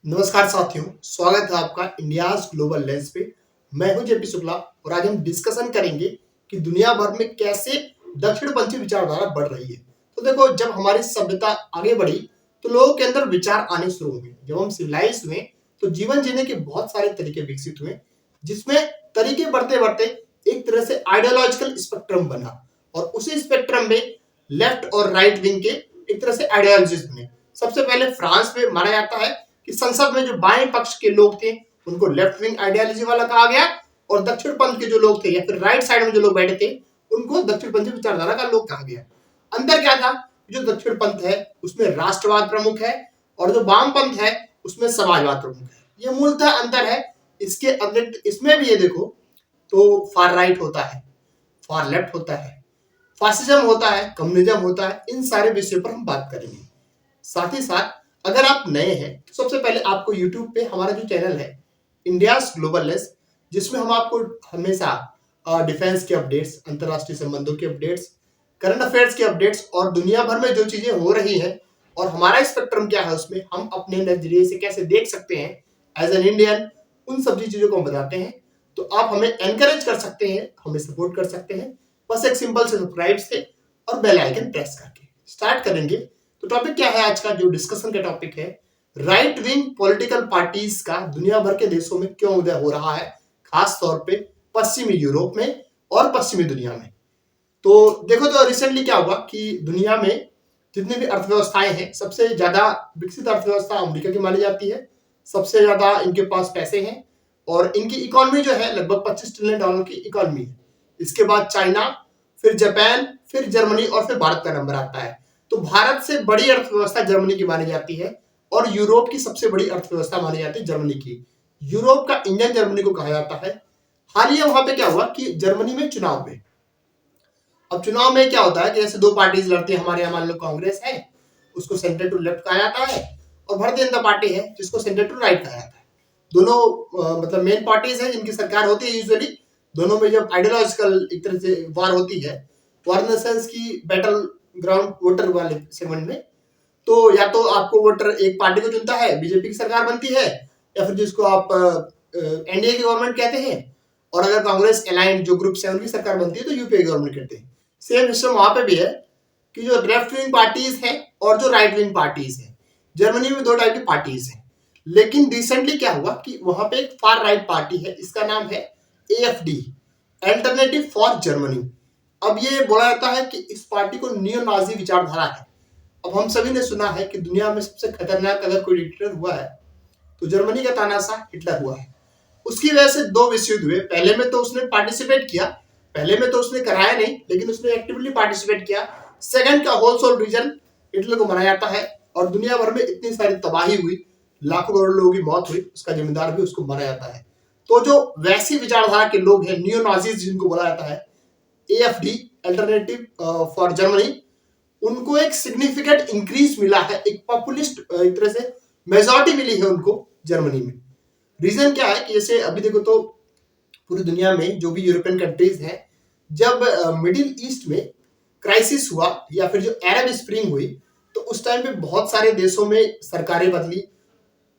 नमस्कार साथियों, स्वागत है आपका इंडियाज ग्लोबल लेंस पे। मैं हूं जेपी शुक्ला और आज हम डिस्कशन करेंगे कि दुनिया भर में कैसे दक्षिणपंथी विचारधारा बढ़ रही है। तो देखो, जब हमारी सभ्यता आगे बढ़ी तो लोगों के अंदर विचार आने शुरू हुए। जब हम सिविलाइज हुए तो जीवन जीने के बहुत सारे तरीके विकसित हुए, जिसमें तरीके बढ़ते बढ़ते एक तरह से आइडियोलॉजिकल स्पेक्ट्रम बना और उसी स्पेक्ट्रम में लेफ्ट और राइट विंग के एक तरह से आइडियोलॉजीज बने। सबसे पहले फ्रांस में माना जाता है कि संसद में जो बाएं पक्ष के लोग थे उनको लेफ्ट विंग आइडियोलॉजी वाला कहा गया, और दक्षिण पंथ के जो लोग थे या फिर राइट साइड में जो लोग बैठे थे उनको दक्षिणपंथी विचारधारा का लोग कहा गया। अंतर क्या था? जो दक्षिण पंथ है उसमें राष्ट्रवाद प्रमुख है और जो वाम पंथ है उसमें समाजवाद प्रमुख है। ये मूलतः अंतर है। इसके अतिरिक्त इसमें भी ये देखो तो फार राइट होता है, फार लेफ्ट होता है, फासिज्म होता है, कम्युनिज्म होता है। इन सारे विषयों पर हम बात करेंगे। साथ ही साथ अगर आप नए हैं तो सबसे पहले आपको YouTube पे हमारा जो चैनल है इंडियाज ग्लोबल लेंस, जिसमें हम आपको हमेशा डिफेंस के अपडेट्स, अंतरराष्ट्रीय संबंधों के अपडेट्स, करंट अफेयर्स के अपडेट्स और दुनिया भर में जो चीजें हो रही हैं और हमारा स्पेक्ट्रम क्या है उसमें हम अपने नजरिए से कैसे देख सकते हैं एज एन इंडियन, उन सभी चीजों को हम बताते हैं। तो आप हमें एनकरेज कर सकते हैं, हमें सपोर्ट कर सकते हैं, बस एक सिंपल से सब्सक्राइब से और बेल आइकन प्रेस करके। स्टार्ट करेंगे। तो टॉपिक क्या है आज का? जो डिस्कशन का टॉपिक है, राइट विंग पॉलिटिकल पार्टीज का दुनिया भर के देशों में क्यों उदय हो रहा है, खास तौर पे पश्चिमी यूरोप में और पश्चिमी दुनिया में। तो देखो, तो रिसेंटली क्या हुआ कि दुनिया में जितनी भी अर्थव्यवस्थाएं हैं, सबसे ज्यादा विकसित अर्थव्यवस्था अमेरिका की मानी जाती है। सबसे ज्यादा इनके पास पैसे हैं और इनकी इकोनॉमी जो है लगभग $25 ट्रिलियन की इकोनॉमी है। इसके बाद चाइना, फिर जापान, फिर जर्मनी और फिर भारत का नंबर आता है। तो भारत से बड़ी अर्थव्यवस्था जर्मनी की मानी जाती है और यूरोप की सबसे बड़ी अर्थव्यवस्था मानी जाती है जर्मनी की। यूरोप का इंजन जर्मनी को कहा जाता है। हालिया वहां पे क्या हुआ कि जर्मनी में चुनाव में, अब चुनाव में क्या होता है कि ऐसे दो पार्टीज लड़ती है। हमारे यहाँ मान लो कांग्रेस है, उसको सेंटर टू लेफ्ट कहा जाता है, और भारतीय जनता पार्टी है जिसको सेंटर टू राइट कहा जाता है। दोनों मतलब मेन पार्टीज है जिनकी सरकार होती है यूजुअली। दोनों में जब आइडियोलॉजिकल एक तरह से वार होती है, वार इन द सेंस की बैटल ग्राउंड वोटर वाले सेगमेंट में, तो या तो आपको वोटर एक पार्टी को चुनता है, बीजेपी की सरकार बनती है, या फिर जिसको आप एनडीए की गवर्नमेंट कहते हैं, और अगर कांग्रेस अलाइंड जो ग्रुप है उनकी सरकार बनती है तो यूपीए गवर्नमेंट कहते हैं। सेम सिस्टम वहां पे भी है कि जो लेफ्ट विंग पार्टीज हैं और जो राइट विंग पार्टीज हैं, जर्मनी में दो टाइप की पार्टीज हैं। लेकिन रिसेंटली क्या हुआ कि वहां पे एक फार राइट पार्टी है, इसका नाम है एएफडी, अल्टरनेटिव फॉर जर्मनी। अब ये बोला जाता है कि इस पार्टी को नियो नाजी विचारधारा है। अब हम सभी ने सुना है कि दुनिया में सबसे खतरनाक अगर कोई डिक्टेटर हुआ है तो जर्मनी का तानाशाह हिटलर हुआ है। उसकी वजह से दो विश्व युद्ध हुए। पहले में तो उसने पार्टिसिपेट किया, पहले में तो उसने कराया नहीं, लेकिन उसने एक्टिवली पार्टिसिपेट किया। सेकंड का होल सोल रीजन हिटलर को माना जाता है, और दुनिया भर में इतनी सारी तबाही हुई, लाखों करोड़ लोगों की मौत हुई, उसका जिम्मेदार भी उसको माना जाता है। तो जो वैसी विचारधारा के लोग हैं, नियो नाजीज जिनको बोला जाता है, एएफडी अल्टरनेटिव फॉर जर्मनी, उनको एक सिग्निफिकेंट इंक्रीज मिला है, एक पॉपुलिस्ट एक तरह से मेजॉरिटी मिली है उनको जर्मनी में। रीजन क्या है कि जैसे अभी देखो तो पूरी दुनिया में जो भी यूरोपियन कंट्रीज हैं, जब मिडिल ईस्ट में क्राइसिस हुआ या फिर जो अरब स्प्रिंग हुई, तो उस टाइम पे बहुत सारे देशों में सरकारें बदली,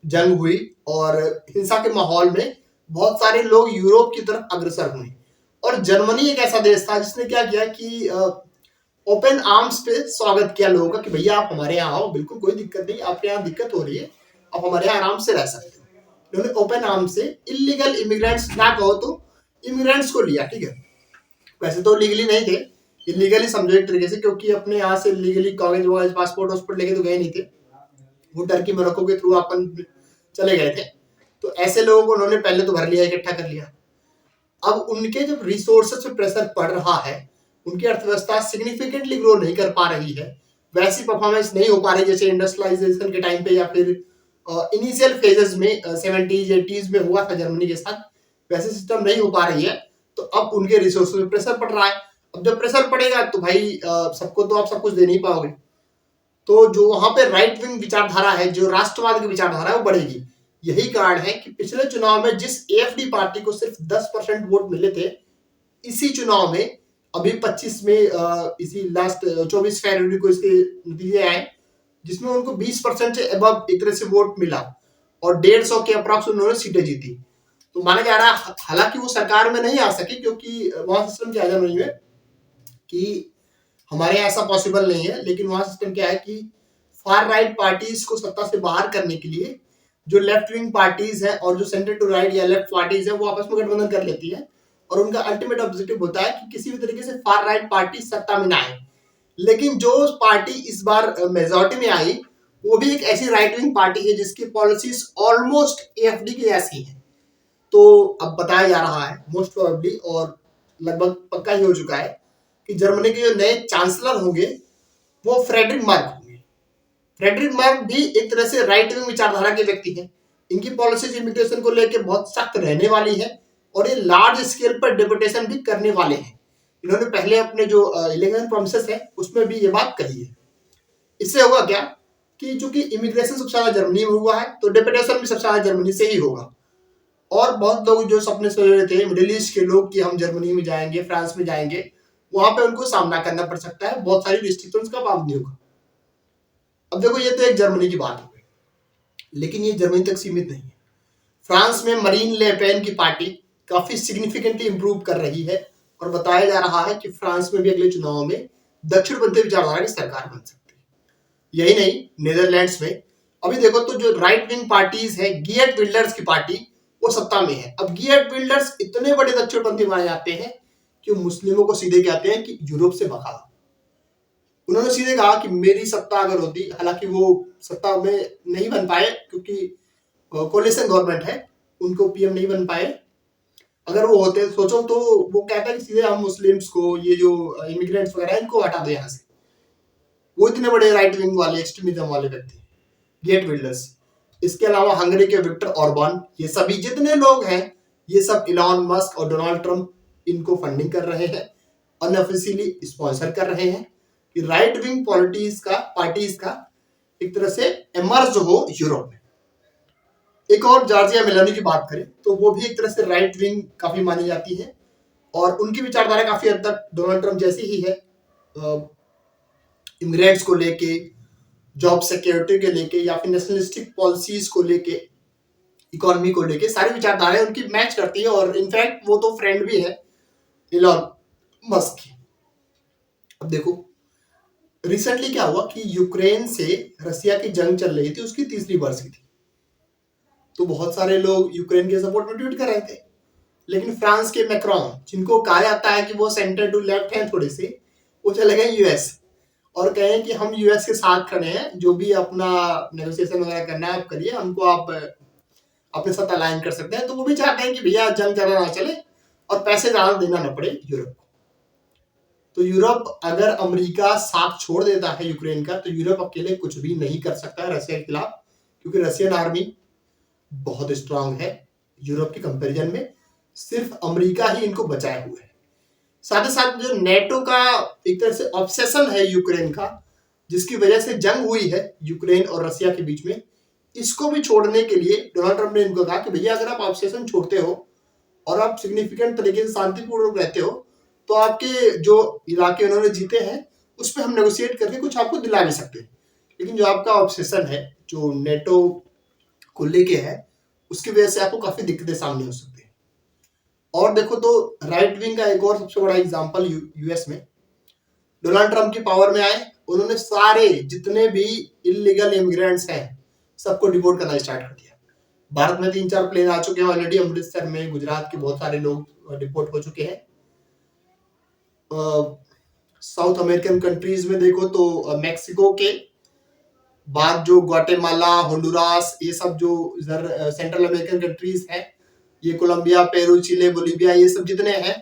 जंग हुई, और हिंसा के माहौल में बहुत सारे लोग यूरोप की तरफ अग्रसर हुए। और जर्मनी एक ऐसा देश था जिसने क्या किया कि ओपन आर्म्स पे स्वागत किया लोगों का कि भैया आप हमारे यहाँ आओ, बिल्कुल कोई दिक्कत नहीं, आपके यहाँ दिक्कत हो रही है, आप हमारे यहाँ आराम से रह सकते हो। इन्होंने ओपन आर्म से इलीगल इमिग्रेंट्स ना कहो तो इमिग्रेंट्स को लिया, ठीक है। वैसे तो लीगली नहीं थे, इलीगली समझो एक तरीके से, क्योंकि अपने यहाँ से लीगली कागज वागज पासपोर्ट वासपोर्ट लेके तो गए नहीं थे, वो टर्की मोरक्को के थ्रू अपन चले गए थे। तो ऐसे लोगों को उन्होंने पहले तो भर लिया, इकट्ठा कर लिया। अब उनके जब रिसोर्सेज पे प्रेशर पड़ रहा है, उनकी अर्थव्यवस्था सिग्निफिकेंटली ग्रो नहीं कर पा रही है, वैसी परफॉर्मेंस नहीं हो पा रही जैसे इंडस्ट्रियलाइजेशन के टाइम पे या फिर इनिशियल फेजेस में 70s 80s में हुआ था जर्मनी के साथ, वैसे सिस्टम नहीं हो पा रही है। तो अब उनके रिसोर्सेज पे प्रेशर पड़ रहा है। अब जब प्रेशर पड़ेगा तो भाई सबको तो आप सब कुछ दे नहीं पाओगे। तो जो वहां पे राइट विंग विचारधारा है, जो राष्ट्रवाद की विचारधारा है, वो बढ़ेगी। यही कारण है कि पिछले चुनाव में जिस एएफडी पार्टी को सिर्फ 10% वोट मिले थे, इसी चुनाव में अभी 25 में इसी लास्ट 24 फरवरी को इसके नतीजे आए, जिसमें उनको 20% से अबव एक तरह से वोट मिला। और 150 के अप्रॉक्स उन्होंने सीटें जीती। तो माना जा रहा है, हालांकि वो सरकार में नहीं आ सके क्योंकि वहां सिस्टम क्या है जर्मनी में कि हमारे यहाँ ऐसा पॉसिबल नहीं है, लेकिन वहां सिस्टम क्या है कि फार राइट पार्टीज को सत्ता से बाहर करने के लिए जो लेफ्ट विंग पार्टीज है और जो सेंटर टू राइट या लेफ्ट पार्टीज है वो आपस में गठबंधन कर लेती है, और उनका अल्टीमेट ऑब्जेक्टिव होता है कि किसी भी तरीके से फार राइट पार्टी सत्ता में ना आए। लेकिन जो पार्टी इस बार मेजोरिटी में आई वो भी एक ऐसी राइट विंग पार्टी है जिसकी पॉलिसीज ऑलमोस्ट एएफडी की जैसी है। तो अब बताया जा रहा है मोस्ट प्रोबेबली और लगभग पक्का ही हो चुका है कि जर्मनी के जो नए चांसलर होंगे वो फ्रेडरिक मार्क होंगे। फ्रेडरिक मार्क भी एक तरह से राइट विंग विचारधारा के व्यक्ति हैं। इनकी पॉलिसीज इमिग्रेशन को लेकर बहुत सख्त रहने वाली है और ये लार्ज स्केल पर डिपोटेशन भी करने वाले हैं। इन्होंने पहले अपने जो इलेक्शन प्रोमिसेस है उसमें भी ये बात कही है। इससे होगा क्या कि चूंकि इमिग्रेशन सबसे ज्यादा जर्मनी में हुआ है तो डिपोटेशन भी सबसे ज्यादा जर्मनी से ही होगा। और बहुत लोग जो सपने सोच रहे थे मिडिल ईस्ट के लोग कि हम जर्मनी में जाएंगे, फ्रांस में जाएंगे, वहां पे उनको सामना करना पड़ सकता है, बहुत सारी रिस्ट्रिक्शंस का पाबंदी होगा। अब देखो ये तो एक जर्मनी की बात हो गई, लेकिन ये जर्मनी तक सीमित नहीं है। फ्रांस में मरीन ले पेन की पार्टी काफी सिग्निफिकेंटली इंप्रूव कर रही है और बताया जा रहा है कि फ्रांस में भी अगले चुनाव में दक्षिणपंथी विचारधारा की सरकार बन सकती है। यही नहीं, नेदरलैंड्स में अभी देखो तो जो राइट विंग पार्टीज है, गियर्ट विल्डर्स की पार्टी वो सत्ता में है। अब गियर्ट विल्डर्स इतने बड़े दक्षिणपंथी माने जाते हैं कि मुस्लिमों को सीधे कहते हैं कि यूरोप से भगा। उन्होंने सीधे कहा कि मेरी सत्ता अगर होती, हालांकि वो सत्ता में नहीं बन पाए क्योंकि कोलिशन गवर्नमेंट है, उनको पीएम नहीं बन पाए। अगर वो होते सोचो तो वो कहता है कि सीधे हम मुस्लिम्स को, ये जो इमिग्रेंट्स वगैरह इनको हटा दो यहाँ से। वो इतने बड़े राइट विंग वाले एक्सट्रीमिज्म वाले व्यक्ति गेट बिल्डर्स। इसके अलावा हंगरी के विक्टर ऑर्बान, ये सभी जितने लोग हैं ये सब इलॉन मस्क और डोनाल्ड ट्रंप इनको फंडिंग कर रहे हैं, अनऑफिशियली स्पॉन्सर कर रहे हैं कि राइट विंग पार्टीज का एक तरह से एमर्ज हो यूरोप में। एक और जॉर्जिया मेलोनी की बात करें तो वो भी एक तरह से राइट विंग काफी मानी जाती है और उनकी विचारधारा काफी हद तक डोनाल्ड ट्रंप जैसी ही है। इमिग्रेंट्स को लेके, जॉब सिक्योरिटी के लेके या फिर नेशनलिस्टिक पॉलिसीज को लेके, इकोनॉमी को लेके सारी विचारधाराएं उनकी मैच करती है और इनफैक्ट वो तो फ्रेंड भी है इलॉन मस्क की। अब देखो रिसेंटली क्या हुआ कि यूक्रेन से रसिया की जंग चल रही थी, उसकी तीसरी वर्ष की थी, तो बहुत सारे लोग यूक्रेन के सपोर्ट में ट्वीट कर रहे थे। लेकिन फ्रांस के मैक्रोन, जिनको कहा जाता है कि वो सेंटर टू लेफ्ट हैं थोड़े से, वो चले गए यूएस और कहे कि हम यूएस के साथ खड़े हैं, जो भी अपना नेगोशिएशन वगैरह करना है आप करिए, हमको आप अपने साथ अलाइन कर सकते हैं। तो वो भी चाहते हैं कि भैया जंग ज्यादा ना चले और पैसे ज्यादा देना ना पड़े यूरोप को। तो यूरोप अगर अमेरिका साथ छोड़ देता है यूक्रेन का तो यूरोप अकेले कुछ भी नहीं कर सकता है रशिया के खिलाफ, क्योंकि रशियन आर्मी बहुत स्ट्रांग है यूरोप के कंपैरिजन में। सिर्फ अमेरिका ही इनको बचाए हुए है। साथ ही साथ जो नेटो का एक तरह से ऑब्सेशन है यूक्रेन का, जिसकी वजह से जंग हुई है यूक्रेन और रशिया के बीच में, इसको भी छोड़ने के लिए डोनाल्ड ट्रंप ने इनको कहा कि भैया अगर आप ऑब्सेशन छोड़ते हो और आप सिग्निफिकेंट तरीके से शांतिपूर्वक रहते हो तो आपके जो इलाके उन्होंने जीते हैं उस पर हम नेगोशिएट करके कुछ आपको दिला भी सकते हैं। लेकिन जो आपका ऑब्सेशन है जो नेटो को लेके है, उसकी वजह से आपको काफी दिक्कतें सामने हो सकती है। और देखो तो राइट विंग का एक और सबसे बड़ा एग्जांपल यूएस में, डोनाल्ड ट्रंप की पावर में आए, उन्होंने सारे जितने भी इलीगल इमिग्रेंट्स हैं सबको डिपोर्ट करना स्टार्ट कर दिया। भारत में 3-4 प्लेन आ चुके हैं ऑलरेडी, अमृतसर में, गुजरात के बहुत सारे लोग डिपोर्ट हो चुके हैं। साउथ अमेरिकन कंट्रीज में देखो तो मैक्सिको के बाद जो ग्वाटेमाला, होंडुरास, ये सब जो इधर सेंट्रल अमेरिकन कंट्रीज हैं, ये कोलंबिया, पेरू, चिले, बोलीविया, ये सब जितने हैं,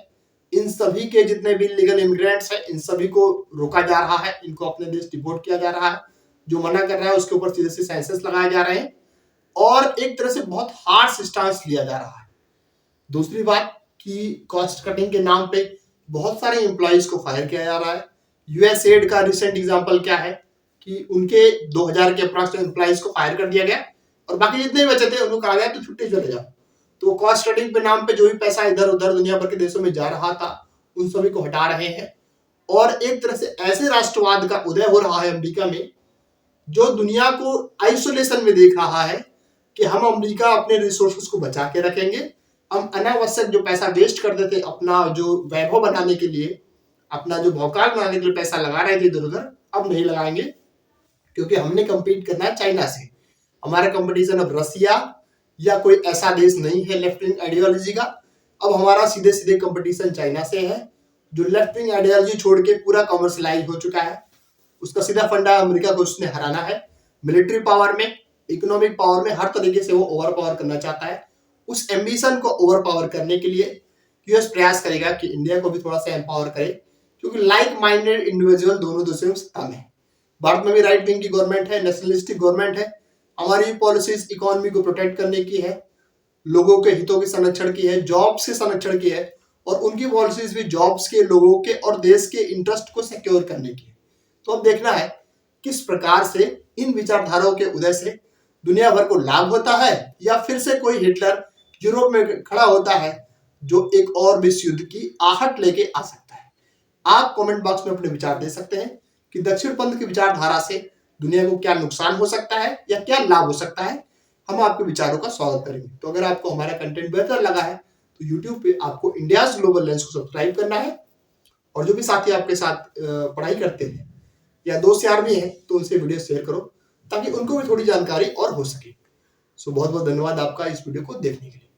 इन सभी के जितने भी लीगल इमिग्रेंट्स हैं इन सभी को रोका जा रहा है, इनको अपने देश डिपोर्ट किया जा रहा है। जो मना कर रहा है उसके ऊपर सीधे से सेंसस लगाए जा रहे हैं और एक तरह से बहुत हार्श स्टांस लिया जा रहा है। दूसरी बात कि कॉस्ट कटिंग के नाम पे बहुत सारे एम्प्लॉइज को फायर किया जा रहा है। यूएसएड का रिसेंट एग्जांपल क्या है कि उनके 2000 के अप्रॉक्स एम्प्लॉइज को फायर कर दिया गया और बाकी जितने बचे थे उनको कहा गया तो छुट्टी चले जाओ। तो कॉस्ट कटिंग के नाम पे जो भी पैसा इधर उधर दुनिया भर के देशों में जा रहा था उन सभी को हटा रहे हैं और एक तरह से ऐसे राष्ट्रवाद का उदय हो रहा है अमेरिका में जो दुनिया को आइसोलेशन में देख रहा है कि हम अमेरिका अपने रिसोर्सेज को बचा के रखेंगे। हम अनावश्यक जो पैसा वेस्ट कर देते अपना जो वैभव बनाने के लिए, अपना जो भौकाल बनाने के लिए पैसा लगा रहे थे इधर उधर, अब नहीं लगाएंगे, क्योंकि हमने कम्पीट करना है चाइना से। हमारा कंपटीशन अब रसिया या कोई ऐसा देश नहीं है लेफ्ट विंग आइडियोलॉजी का। अब हमारा सीधे सीधे कंपटीशन चाइना से है, जो लेफ्ट विंग आइडियोलॉजी छोड़ के पूरा कमर्शलाइज हो चुका है। उसका सीधा फंडा अमेरिका को उसने हराना है। मिलिट्री पावर में, इकोनॉमिक पावर में, हर तरीके से वो ओवर पावर करना चाहता है। उस एम्बिशन को ओवर पावर करने के लिए यूएस प्रयास करेगा कि इंडिया को भी थोड़ा सा एम्पावर करे, क्योंकि लाइक माइंडेड इंडिविजुअल दोनों देशों में सत्ता में है। भारत में भी राइट विंग की गवर्नमेंट है, नेशनलिस्टिक गवर्नमेंट है। हमारी पॉलिसीज इकोनॉमी को प्रोटेक्ट करने की है, लोगों के हितों के संरक्षण की है, जॉब्स के संरक्षण की है, और उनकी पॉलिसीज भी जॉब्स के, लोगों के और देश के इंटरेस्ट को सिक्योर करने की है। तो अब देखना है किस प्रकार से इन विचारधाराओं के उदय से दुनिया भर को लाभ होता है, या फिर से कोई हिटलर यूरोप में खड़ा होता है जो एक और विश्व युद्ध की आहट लेके आ सकता है। आप कमेंट बॉक्स में अपने विचार दे सकते हैं कि दक्षिण पंथ की विचारधारा से दुनिया को क्या नुकसान हो सकता है या क्या लाभ हो सकता है। हम आपके विचारों का स्वागत करेंगे। तो अगर आपको हमारा कंटेंट बेहतर लगा है तो यूट्यूब पे आपको इंडियाज ग्लोबल लेंस को सब्सक्राइब करना है, और जो भी साथी आपके साथ पढ़ाई करते हैं या दोस्त यार भी हैं तो उनसे वीडियो शेयर करो, ताकि उनको भी थोड़ी जानकारी और हो सके। सो बहुत बहुत धन्यवाद आपका इस वीडियो को देखने के लिए।